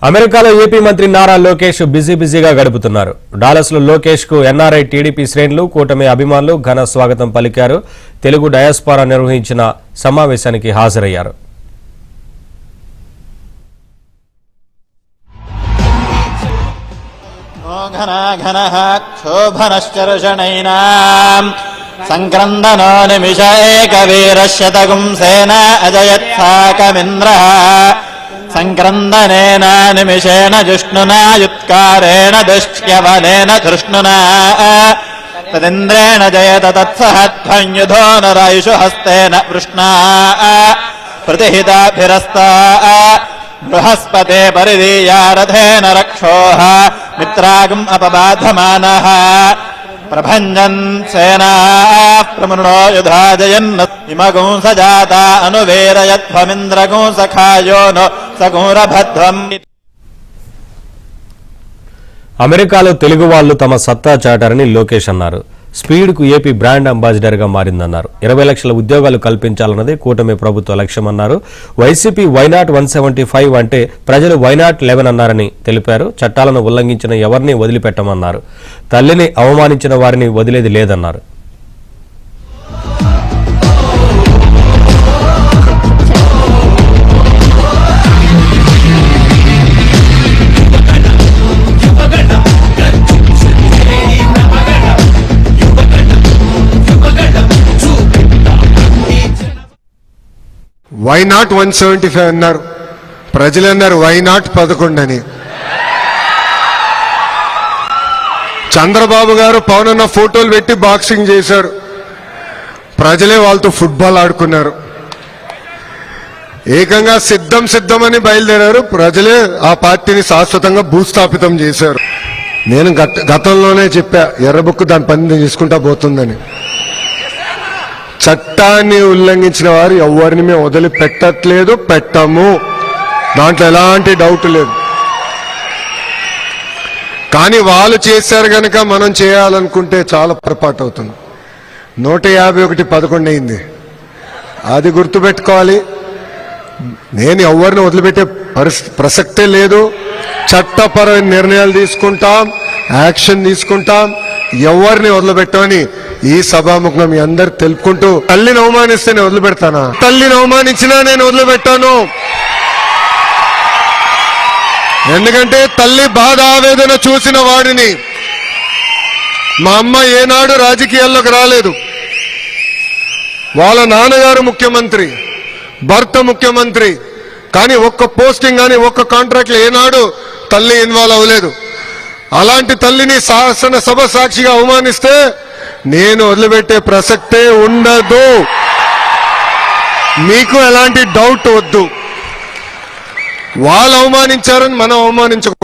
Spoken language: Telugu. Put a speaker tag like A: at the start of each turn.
A: అమెరికాలో ఏపీ మంత్రి నారా లోకేష్ బిజీగా గడుపుతున్నారు. డాలస్ లో లోకేష్ కు ఎన్ఆర్ఐ టీడీపీ శ్రేణులు, కూటమి అభిమానులు ఘన స్వాగతం పలికారు. తెలుగు డయాస్పోరా నిర్వహించిన సమావేశానికి హాజరయ్యారు.
B: సంక్రందనో నిమిష ఏకవీరశతగుం సేన అజయత్సాకమింద్రః సంక్రందనేన నిమిషేణ జిష్ణునా యుత్కారేణ దుష్ట్యవనేన ధృష్ణునా తదింద్రేణ జయత తత్సహధ్వన్యుధో నరాయుషు హస్తేన వృష్ణా ప్రతిహితాభిరస్తా బృహస్పతే పరిదీయారథేన రక్షోః మిత్రాగం అపబాధమానః ప్రభంజన్ సేనా ప్రమృణో యుధాజయన్న ఇమగుం సజాత అనువేరయధ్వమింద్రగుం సఖాయో నో సగూరభద్వం.
A: అమెరికాలో తెలుగు వాళ్లు తమ సత్తా చాటారని లోకేష్ అన్నారు. స్పీడ్ కు ఏపీ బ్రాండ్ అంబాసిడర్ గా మారిందన్నారు. 20 లక్షల ఉద్యోగాలు కల్పించాలన్నదే కూటమి ప్రభుత్వ లక్ష్యమన్నారు. వైసీపీ వైనాట్ 175 అంటే ప్రజలు వైనాట్ 11 అన్నారని తెలిపారు. చట్టాలను ఉల్లంఘించిన ఎవరిని వదిలిపెట్టమన్నారు. తల్లిని అవమానించిన వారిని వదిలేది లేదన్నారు.
C: వైనాట్ 175 అన్నారు. ప్రజలు అన్నారు వైనాట్ 11 అని. చంద్రబాబు గారు పవన్ అన్న ఫోటోలు పెట్టి బాక్సింగ్ చేశారు. ప్రజలే వాళ్ళతో ఫుట్బాల్ ఆడుకున్నారు. ఏకంగా సిద్ధం అని బయలుదేరారు. ప్రజలే ఆ పార్టీని శాశ్వతంగా భూస్థాపితం చేశారు. నేను గతంలోనే చెప్పా, ఎర్రబుక్కు దాని పని చేసుకుంటా పోతుందని. చట్టాన్ని ఉల్లంఘించిన వారు ఎవరిని మేము వదిలిపెట్టట్లేదు, పెట్టము. దాంట్లో ఎలాంటి డౌట్ లేదు. కానీ వాళ్ళు చేశారు గనక మనం చేయాలనుకుంటే చాలా పొరపాటు అవుతుంది. 151 అయింది. అది గుర్తుపెట్టుకోవాలి. నేను ఎవరిని వదిలిపెట్టే ప్రసక్తే లేదు. చట్టపరమైన నిర్ణయాలు తీసుకుంటాం, యాక్షన్ తీసుకుంటాం. ఎవరిని వదిలిపెట్టమని ఈ సభాముఖంగా మీ అందరు తెలుపుకుంటూ, తల్లిని అవమానిస్తే నేను వదిలిపెడతానా? తల్లిని అవమానించినా నేను వదిలిపెట్టాను. ఎందుకంటే తల్లి బాధ ఆవేదన చూసిన వాడిని. మా అమ్మ ఏనాడు రాజకీయాల్లోకి రాలేదు. వాళ్ళ నాన్నగారు ముఖ్యమంత్రి, భర్త ముఖ్యమంత్రి. కానీ ఒక్క పోస్టింగ్ కానీ ఒక్క కాంట్రాక్ట్లో ఏనాడు తల్లి ఇన్వాల్వ్ అవ్వలేదు. అలాంటి తల్లిని శాసనసభ సాక్షిగా అవమానిస్తే నేను వదిలిపెట్టే ప్రసక్తే ఉండదు. మీకు ఎలాంటి డౌట్ వద్దు. వాళ్ళు అవమానించారని మనం అవమానించకూడదు.